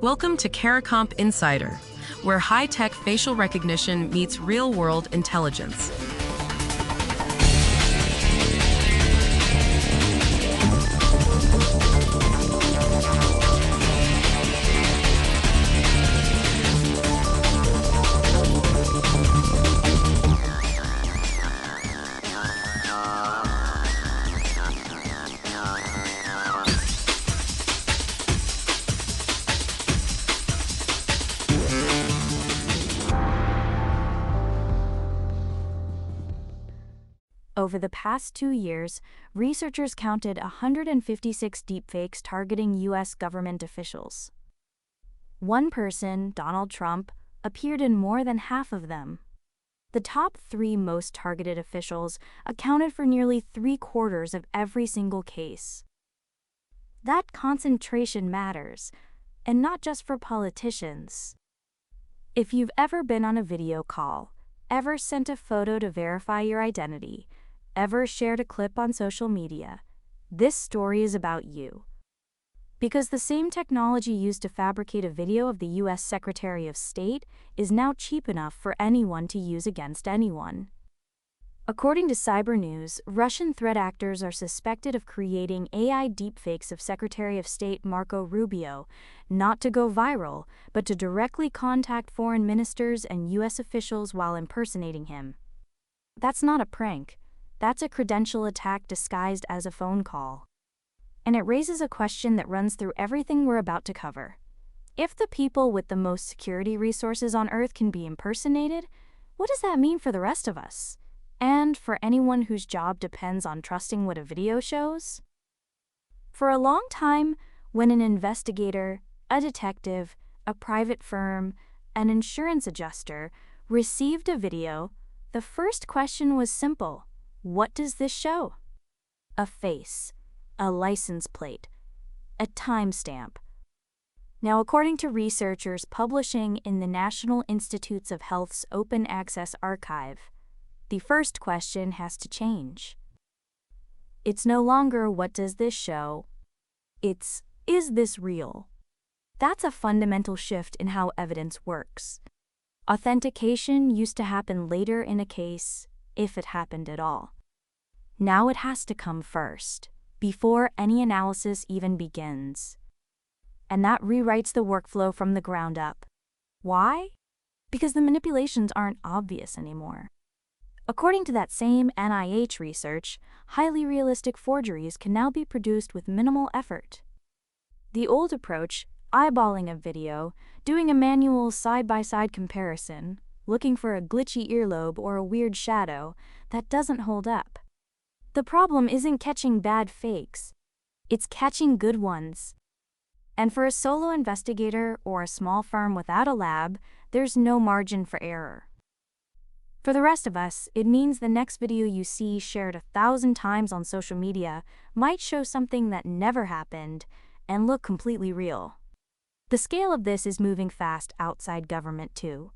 Welcome to CARICOMP Insider, where high-tech facial recognition meets real-world intelligence. Over the past 2 years, researchers counted 156 deepfakes targeting U.S. government officials. One person, Donald Trump, appeared in more than half of them. The top 3 most targeted officials accounted for nearly 3/4 of every single case. That concentration matters, and not just for politicians. If you've ever been on a video call, ever sent a photo to verify your identity, ever shared a clip on social media, this story is about you. Because the same technology used to fabricate a video of the U.S. Secretary of State is now cheap enough for anyone to use against anyone. According to Cyber News, Russian threat actors are suspected of creating AI deepfakes of Secretary of State Marco Rubio, not to go viral, but to directly contact foreign ministers and U.S. officials while impersonating him. That's not a prank. That's a credential attack disguised as a phone call. And it raises a question that runs through everything we're about to cover. If the people with the most security resources on Earth can be impersonated, what does that mean for the rest of us? And for anyone whose job depends on trusting what a video shows? For a long time, when an investigator, a detective, a private firm, an insurance adjuster received a video, the first question was simple. What does this show? A face, a license plate, a timestamp. Now, according to researchers publishing in the National Institutes of Health's Open Access Archive, the first question has to change. It's no longer what does this show? It's is this real? That's a fundamental shift in how evidence works. Authentication used to happen later in a case, if it happened at all. Now it has to come first, before any analysis even begins. And that rewrites the workflow from the ground up. Why? Because the manipulations aren't obvious anymore. According to that same NIH research, highly realistic forgeries can now be produced with minimal effort. The old approach, eyeballing a video, doing a manual side-by-side comparison, looking for a glitchy earlobe or a weird shadow, that doesn't hold up. The problem isn't catching bad fakes, it's catching good ones. And for a solo investigator or a small firm without a lab, there's no margin for error. For the rest of us, it means the next video you see shared 1,000 times on social media might show something that never happened and look completely real. The scale of this is moving fast outside government too.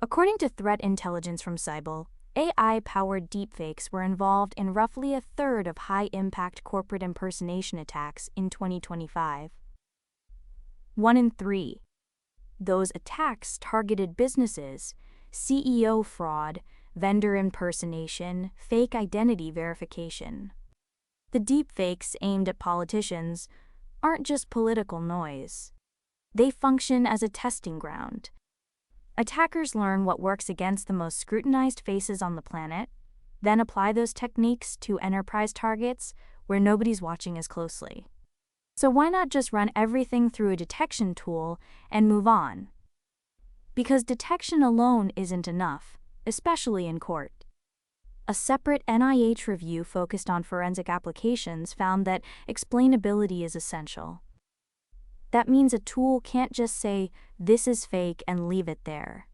According to threat intelligence from Cyber, AI-powered deepfakes were involved in roughly 1/3 of high-impact corporate impersonation attacks in 2025. 1 in 3. Those attacks targeted businesses, CEO fraud, vendor impersonation, fake identity verification. The deepfakes aimed at politicians aren't just political noise. They function as a testing ground. Attackers learn what works against the most scrutinized faces on the planet, then apply those techniques to enterprise targets where nobody's watching as closely. So why not just run everything through a detection tool and move on? Because detection alone isn't enough, especially in court. A separate NIH review focused on forensic applications found that explainability is essential. That means a tool can't just say, this is fake and leave it there.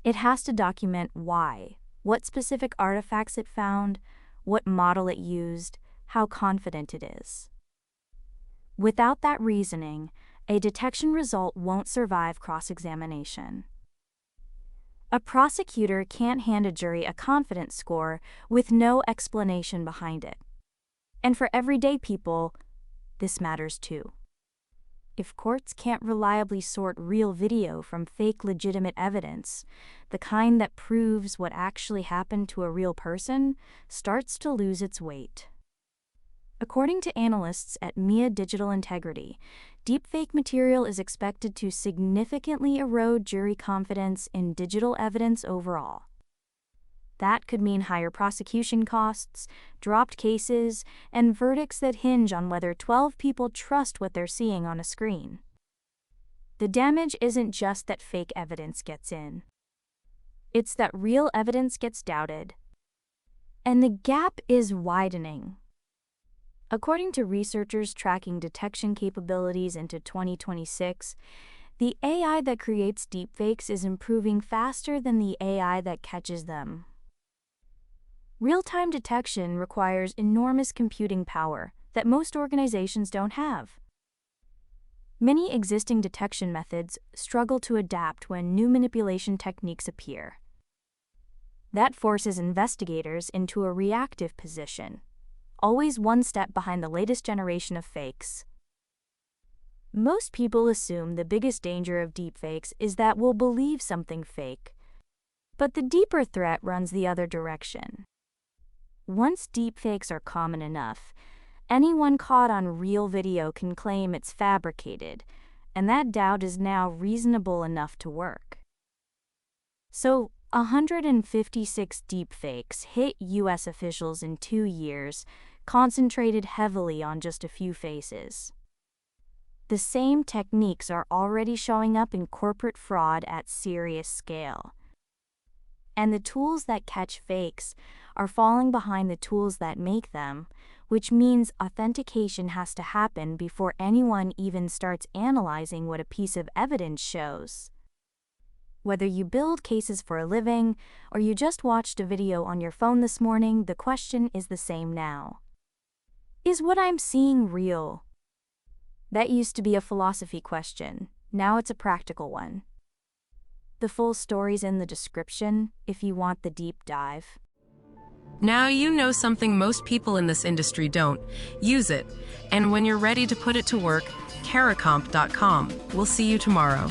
It has to document why, what specific artifacts it found, what model it used, how confident it is. Without that reasoning, a detection result won't survive cross-examination. A prosecutor can't hand a jury a confidence score with no explanation behind it. And for everyday people, this matters too. If courts can't reliably sort real video from fake legitimate evidence, the kind that proves what actually happened to a real person starts to lose its weight. According to analysts at MIA Digital Integrity, deepfake material is expected to significantly erode jury confidence in digital evidence overall. That could mean higher prosecution costs, dropped cases, and verdicts that hinge on whether 12 people trust what they're seeing on a screen. The damage isn't just that fake evidence gets in. It's that real evidence gets doubted. And the gap is widening. According to researchers tracking detection capabilities into 2026, the AI that creates deepfakes is improving faster than the AI that catches them. Real-time detection requires enormous computing power that most organizations don't have. Many existing detection methods struggle to adapt when new manipulation techniques appear. That forces investigators into a reactive position, always one step behind the latest generation of fakes. Most people assume the biggest danger of deepfakes is that we'll believe something fake. But the deeper threat runs the other direction. Once deepfakes are common enough, anyone caught on real video can claim it's fabricated, and that doubt is now reasonable enough to work. So, 156 deepfakes hit U.S. officials in 2 years, concentrated heavily on just a few faces. The same techniques are already showing up in corporate fraud at serious scale. And the tools that catch fakes are falling behind the tools that make them, which means authentication has to happen before anyone even starts analyzing what a piece of evidence shows. Whether you build cases for a living or you just watched a video on your phone this morning, the question is the same now. Is what I'm seeing real? That used to be a philosophy question. Now it's a practical one. The full story's in the description if you want the deep dive. Now you know something most people in this industry don't. Use it. And when you're ready to put it to work, caracomp.com. We'll see you tomorrow.